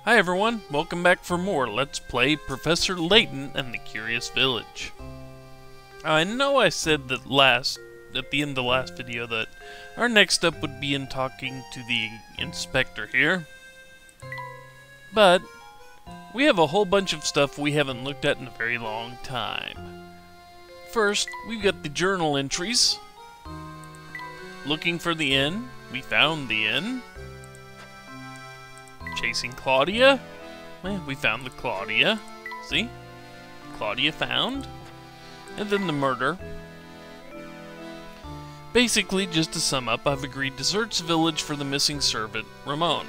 Hi everyone, welcome back for more Let's Play Professor Layton and the Curious Village. I know I said that at the end of the last video that our next step would be in talking to the inspector here, but we have a whole bunch of stuff we haven't looked at in a very long time. First, we've got the journal entries. Looking for the inn, we found the inn. Chasing Claudia? Well, we found the Claudia. See? Claudia found. And then the murder. Basically, just to sum up, I've agreed to search the village for the missing servant, Ramon.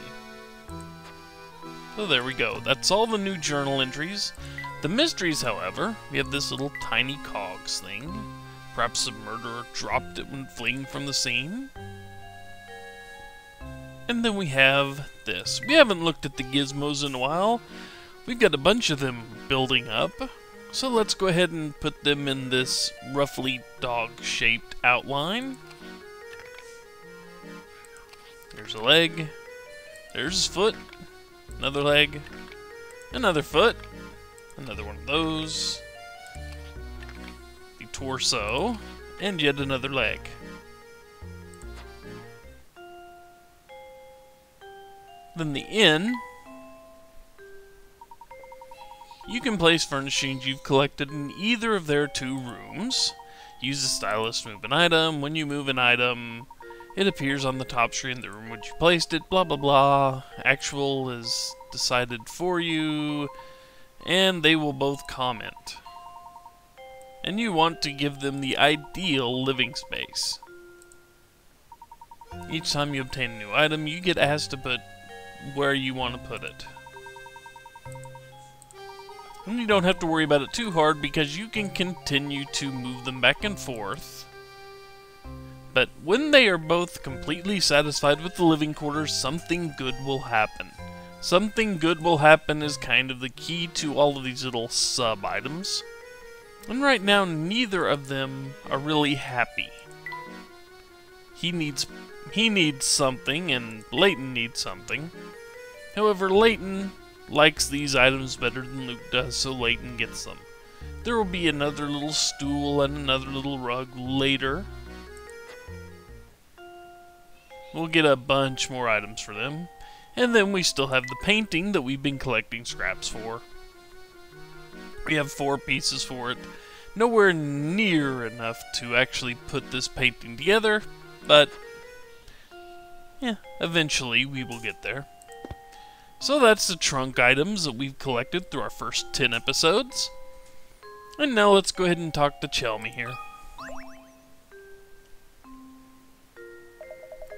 So there we go. That's all the new journal entries. The mysteries, however, we have this little tiny cogs thing. Perhaps the murderer dropped it when fleeing from the scene. And then we have this. We haven't looked at the gizmos in a while. We've got a bunch of them building up. So let's go ahead and put them in this roughly dog-shaped outline. There's a leg. There's his foot. Another leg. Another foot. Another one of those. The torso. And yet another leg. Then the inn, you can place furnishings you've collected in either of their two rooms. Use the stylus to move an item. When you move an item, it appears on the top screen in the room which you placed it, blah blah blah. Actual is decided for you, and they will both comment. And you want to give them the ideal living space. Each time you obtain a new item, you get asked to put where you want to put it. And you don't have to worry about it too hard because you can continue to move them back and forth. But when they are both completely satisfied with the living quarters, something good will happen. Something good will happen is kind of the key to all of these little sub-items. And right now, neither of them are really happy. He needs something, and Layton needs something. However, Layton likes these items better than Luke does, so Layton gets them. There will be another little stool and another little rug later. We'll get a bunch more items for them. And then we still have the painting that we've been collecting scraps for. We have 4 pieces for it. Nowhere near enough to actually put this painting together, but yeah, eventually we will get there. So that's the trunk items that we've collected through our first 10 episodes. And now let's go ahead and talk to Chelmey here.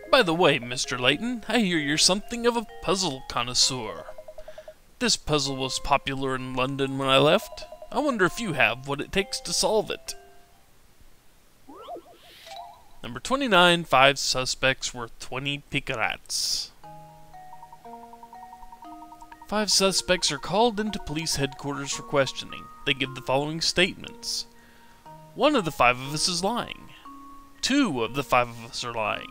By the way, Mr. Layton, I hear you're something of a puzzle connoisseur. This puzzle was popular in London when I left. I wonder if you have what it takes to solve it. Number 29, 5 suspects worth 20 picarats. 5 suspects are called into police headquarters for questioning. They give the following statements. 1 of the 5 of us is lying. 2 of the 5 of us are lying.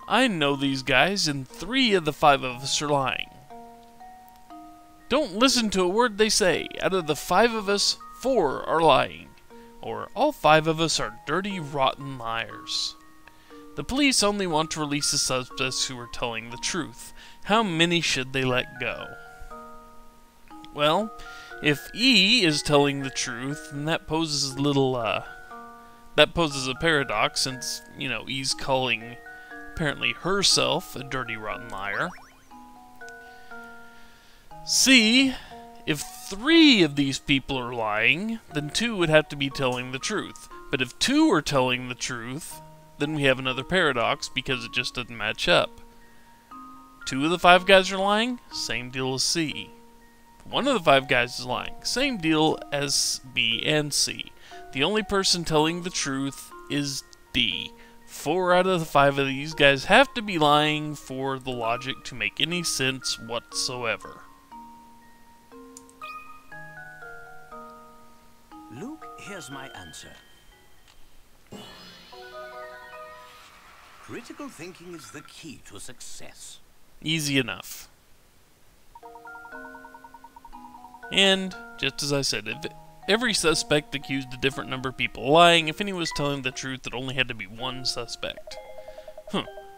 I know these guys, and 3 of the 5 of us are lying. Don't listen to a word they say. Out of the 5 of us, 4 are lying. Or all 5 of us are dirty, rotten liars. The police only want to release the suspects who are telling the truth. How many should they let go? Well, if E is telling the truth, then that poses a paradox, since, you know, E's calling apparently herself a dirty, rotten liar. C, if 3 of these people are lying, then 2 would have to be telling the truth. But if 2 are telling the truth, then we have another paradox because it just doesn't match up. 2 of the 5 guys are lying, same deal as C. 1 of the 5 guys is lying, same deal as B and C. The only person telling the truth is D. 4 out of the 5 of these guys have to be lying for the logic to make any sense whatsoever. Luke, here's my answer. Critical thinking is the key to success. Easy enough. And, just as I said, if every suspect accused a different number of people of lying, if anyone was telling the truth, it only had to be one suspect.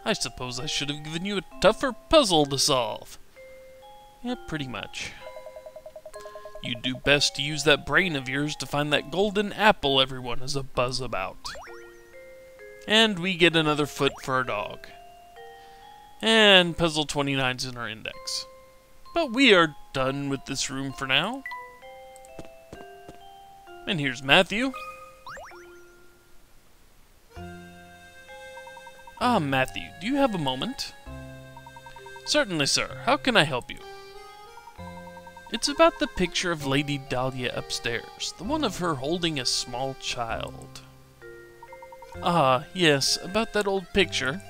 I suppose I should have given you a tougher puzzle to solve. Yeah, pretty much. You'd do best to use that brain of yours to find that golden apple everyone has a buzz about. And we get another foot for our dog. And puzzle 29's in our index. But we are done with this room for now. And here's Matthew. Ah, Matthew, do you have a moment? Certainly, sir. How can I help you? It's about the picture of Lady Dahlia upstairs, the one of her holding a small child. Ah, yes, about that old picture.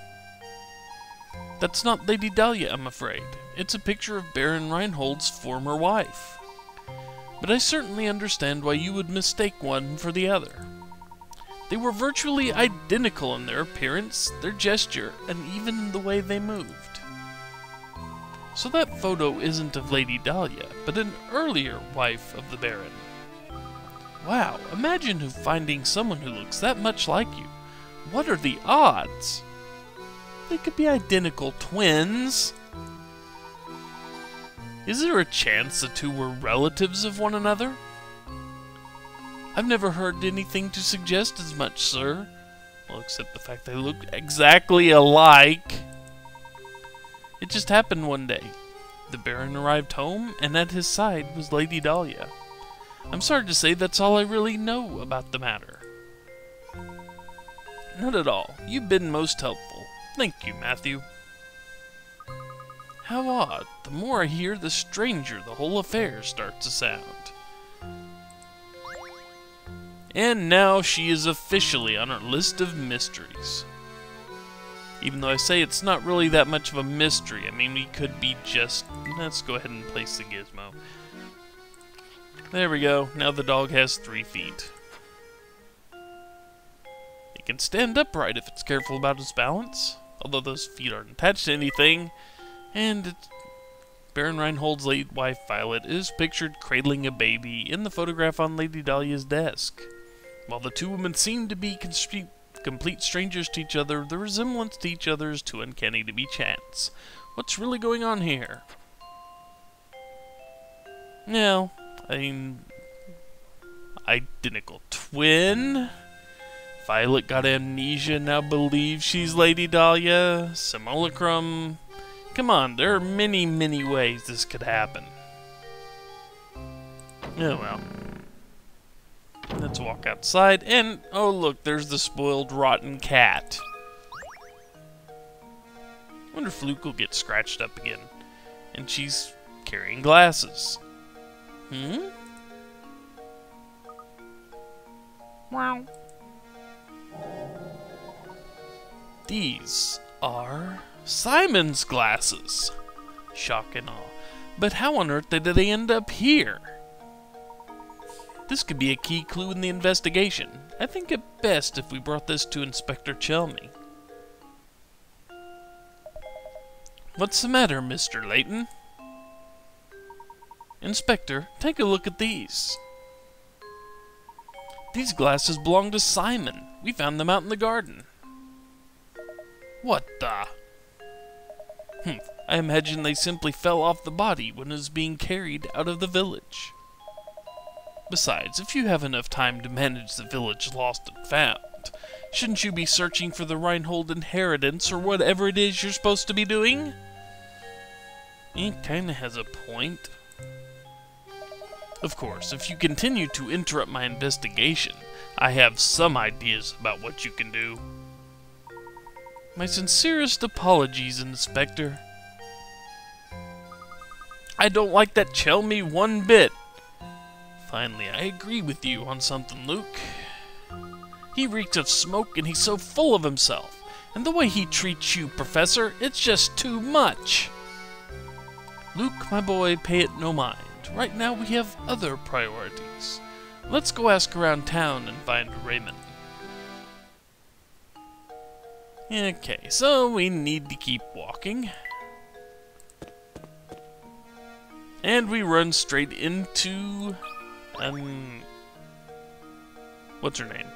That's not Lady Dahlia, I'm afraid. It's a picture of Baron Reinhold's former wife. But I certainly understand why you would mistake one for the other. They were virtually identical in their appearance, their gesture, and even the way they moved. So that photo isn't of Lady Dahlia, but an earlier wife of the Baron. Wow, imagine finding someone who looks that much like you. What are the odds? They could be identical twins. Is there a chance the two were relatives of one another? I've never heard anything to suggest as much, sir. Well, except the fact they look exactly alike. It just happened one day. The Baron arrived home, and at his side was Lady Dahlia. I'm sorry to say that's all I really know about the matter. Not at all. You've been most helpful. Thank you, Matthew. How odd. The more I hear, the stranger the whole affair starts to sound. And now she is officially on our list of mysteries. Even though I say it's not really that much of a mystery. I mean, we could be just... Let's go ahead and place the gizmo. There we go. Now the dog has 3 feet. It can stand upright if it's careful about its balance. Although those feet aren't attached to anything. And Baron Reinhold's late wife, Violet, is pictured cradling a baby in the photograph on Lady Dahlia's desk. While the two women seem to be complete strangers to each other, the resemblance to each other is too uncanny to be chance. What's really going on here? Now, I mean, identical twin. Violet got amnesia, now believes she's Lady Dahlia. Simulacrum. Come on, there are many, many ways this could happen. Oh well. Let's walk outside, and oh look, there's the spoiled, rotten cat. Wonder if Luke will get scratched up again. And she's carrying glasses. Wow. These are Simon's glasses. Shock and awe. But how on earth did they end up here? This could be a key clue in the investigation. I think it best if we brought this to Inspector Chelmey. What's the matter, Mr. Layton? Inspector, take a look at these. These glasses belong to Simon. We found them out in the garden. What the? I imagine they simply fell off the body when it was being carried out of the village. Besides, if you have enough time to manage the village lost and found, shouldn't you be searching for the Reinhold inheritance or whatever it is you're supposed to be doing? He kinda has a point. Of course, if you continue to interrupt my investigation, I have some ideas about what you can do. My sincerest apologies, Inspector. I don't like that Chelmey one bit. Finally, I agree with you on something, Luke. He reeks of smoke and he's so full of himself. And the way he treats you, Professor, it's just too much. Luke, my boy, pay it no mind. Right now we have other priorities. Let's go ask around town and find Raymond. Okay, so we need to keep walking. And we run straight into... what's her name?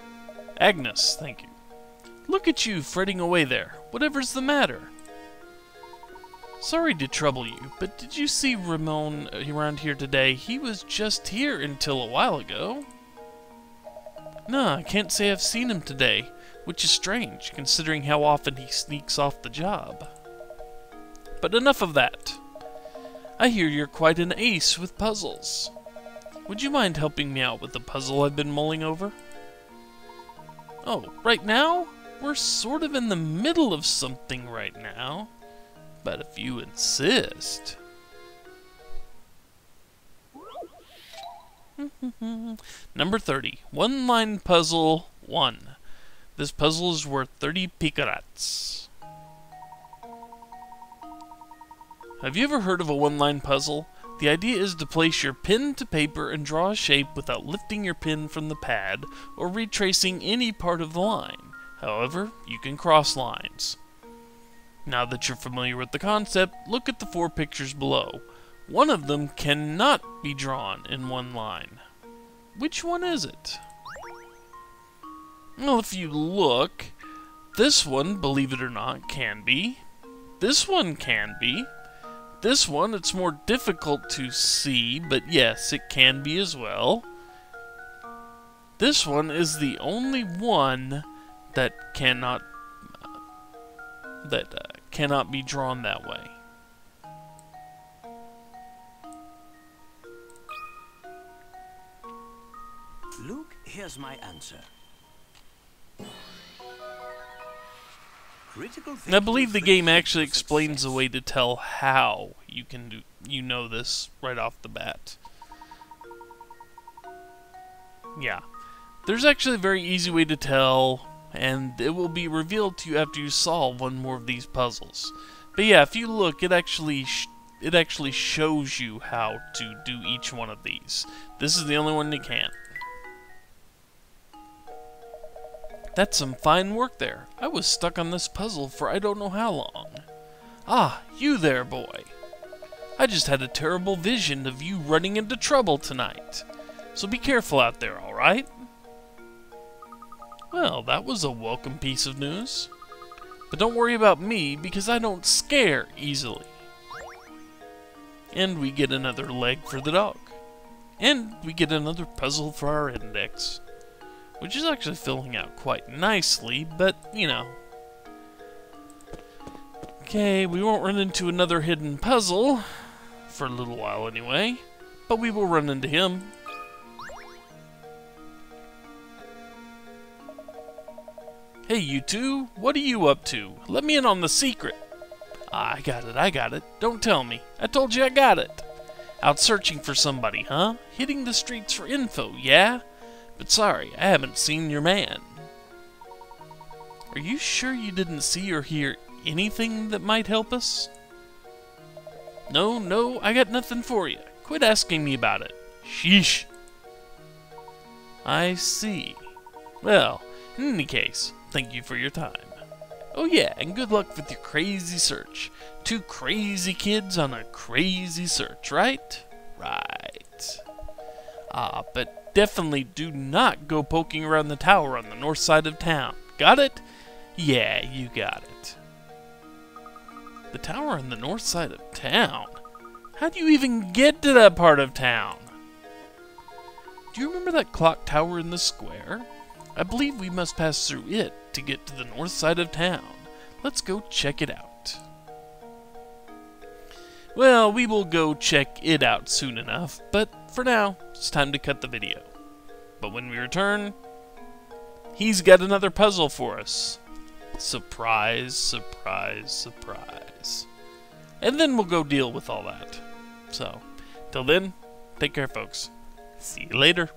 Agnes, thank you. Look at you fretting away there. Whatever's the matter? Sorry to trouble you, but did you see Ramon around here today? He was just here until a while ago. No, I can't say I've seen him today, which is strange, considering how often he sneaks off the job. But enough of that. I hear you're quite an ace with puzzles. Would you mind helping me out with the puzzle I've been mulling over? Oh, right now? We're sort of in the middle of something right now. But if you insist... Number 30. One-line puzzle 1. This puzzle is worth 30 picarats. Have you ever heard of a one-line puzzle? The idea is to place your pen to paper and draw a shape without lifting your pen from the pad or retracing any part of the line. However, you can cross lines. Now that you're familiar with the concept, look at the 4 pictures below. One of them cannot be drawn in one line. Which one is it? Well, if you look, this one, believe it or not, can be. This one can be. This one, it's more difficult to see, but yes, it can be as well. This one is the only one that cannot be drawn that way. Luke, here's my answer. And I believe the game actually explains a way to tell how you can do, this right off the bat. Yeah. There's actually a very easy way to tell, and it will be revealed to you after you solve one more of these puzzles. But yeah, if you look, it actually shows you how to do each one of these. This is the only one that can't. That's some fine work there. I was stuck on this puzzle for I don't know how long. Ah, you there, boy. I just had a terrible vision of you running into trouble tonight. So be careful out there, alright? Well, that was a welcome piece of news. But don't worry about me, because I don't scare easily. And we get another leg for the dog. And we get another puzzle for our index. Which is actually filling out quite nicely, but, Okay, we won't run into another hidden puzzle, for a little while anyway, but we will run into him. Hey, you two, what are you up to? Let me in on the secret. Ah, I got it. Don't tell me. I told you I got it. Out searching for somebody, huh? Hitting the streets for info, yeah? But sorry, I haven't seen your man. Are you sure you didn't see or hear anything that might help us? No, I got nothing for you. Quit asking me about it. Sheesh. I see. Well, in any case, thank you for your time. Oh yeah, and good luck with your crazy search. 2 crazy kids on a crazy search, right? Right. Ah, but definitely do not go poking around the tower on the north side of town. Got it? Yeah, you got it. The tower on the north side of town? How do you even get to that part of town? Do you remember that clock tower in the square? I believe we must pass through it to get to the north side of town. Let's go check it out. Well, we will go check it out soon enough, but for now, it's time to cut the video. But when we return, he's got another puzzle for us. Surprise, surprise, surprise. And then we'll go deal with all that. So, till then, take care, folks. See you later.